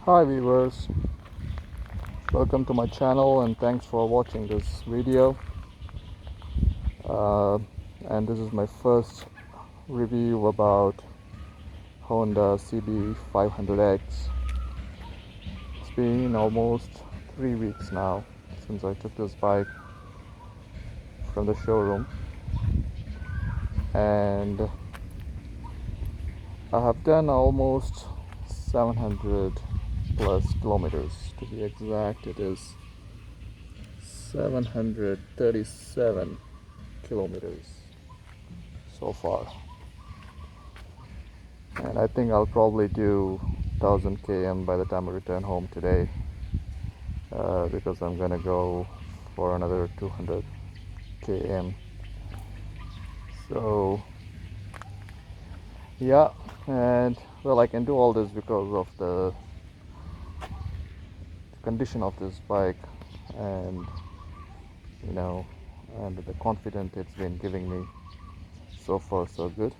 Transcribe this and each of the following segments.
Hi viewers, welcome to my channel and thanks for watching this video. Uh, and this is my first review about Honda CB500X. It's been almost 3 weeks now since I took this bike from the showroom, and I have done almost 700 plus kilometers. To be exact, it is 737 kilometers so far, and I think I'll probably do 1000 km by the time I return home today, because I'm gonna go for another 200 km. So yeah, and well, I can do all this because of the condition of this bike, and and the confidence it's been giving me. So far so good.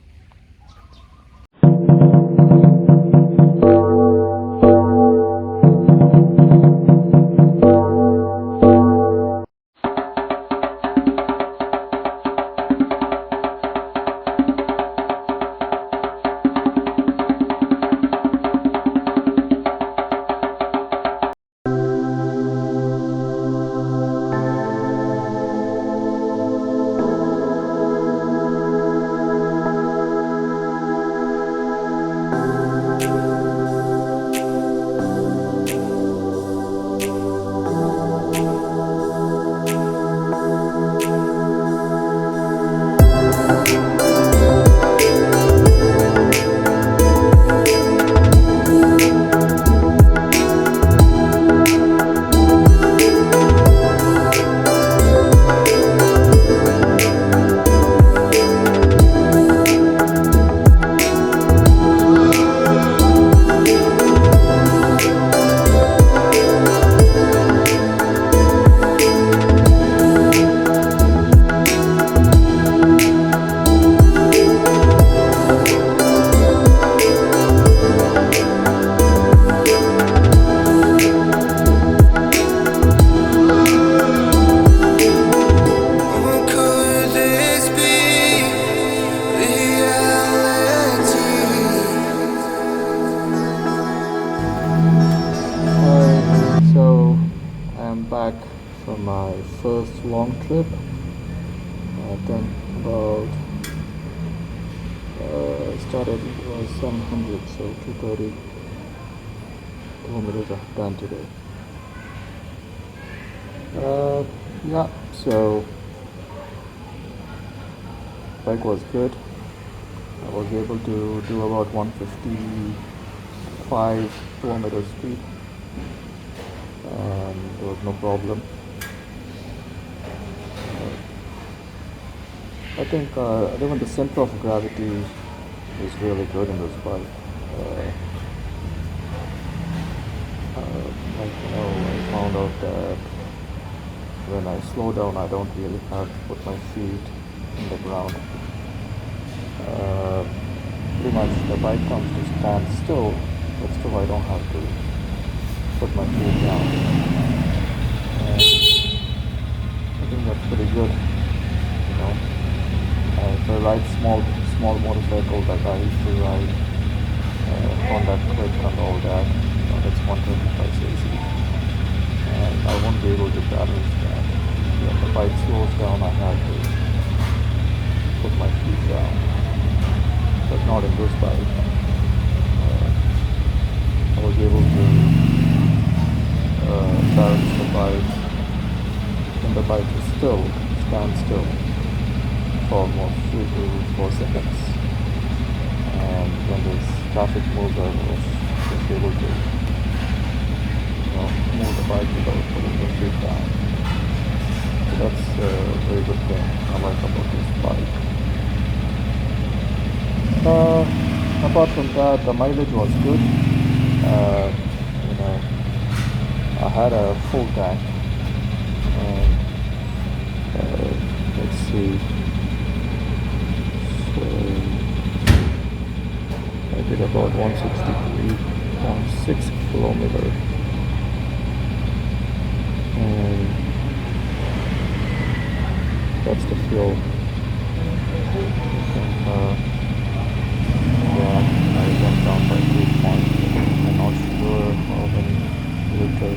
So I'm back from my first long trip. I've done about started it was 700, so 230 kilometers I've done today. Yeah, so bike was good. I was able to do about 155 kilometers speed, and there was no problem. I think even the center of gravity is really good in this bike. I found out that when I slow down, I don't really have to put my feet in the ground. Pretty much the bike comes to stand still, but still I don't have to put my feet down. And I think that's pretty good. If I ride small motorcycles like I used to ride, Honda Click and all that, that's 125cc, and I won't be able to balance that. When the bike slows down, I have to put my feet down, but not in this bike. I was able to balance the bike when the bike is still, stand still, for almost 3 to 4 seconds, and when this traffic moves, I was just able to move the bike without putting the feet down. So that's a very good thing I like about this bike. Apart from that, the mileage was good. I had a full tank, and let's see. So I did about 163.6 6 kilometer, and that's the fuel. And yeah, I went down by 2 points. I'm not sure how many liter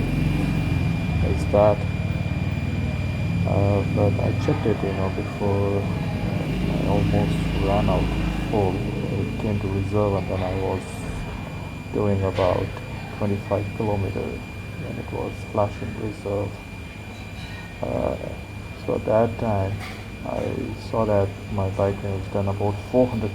is that, but I checked it, before I almost ran out full. It came to reserve, and then I was doing about 25 kilometer when it was flashing reserve. Uh, so at that time, I saw that my bike has done about 400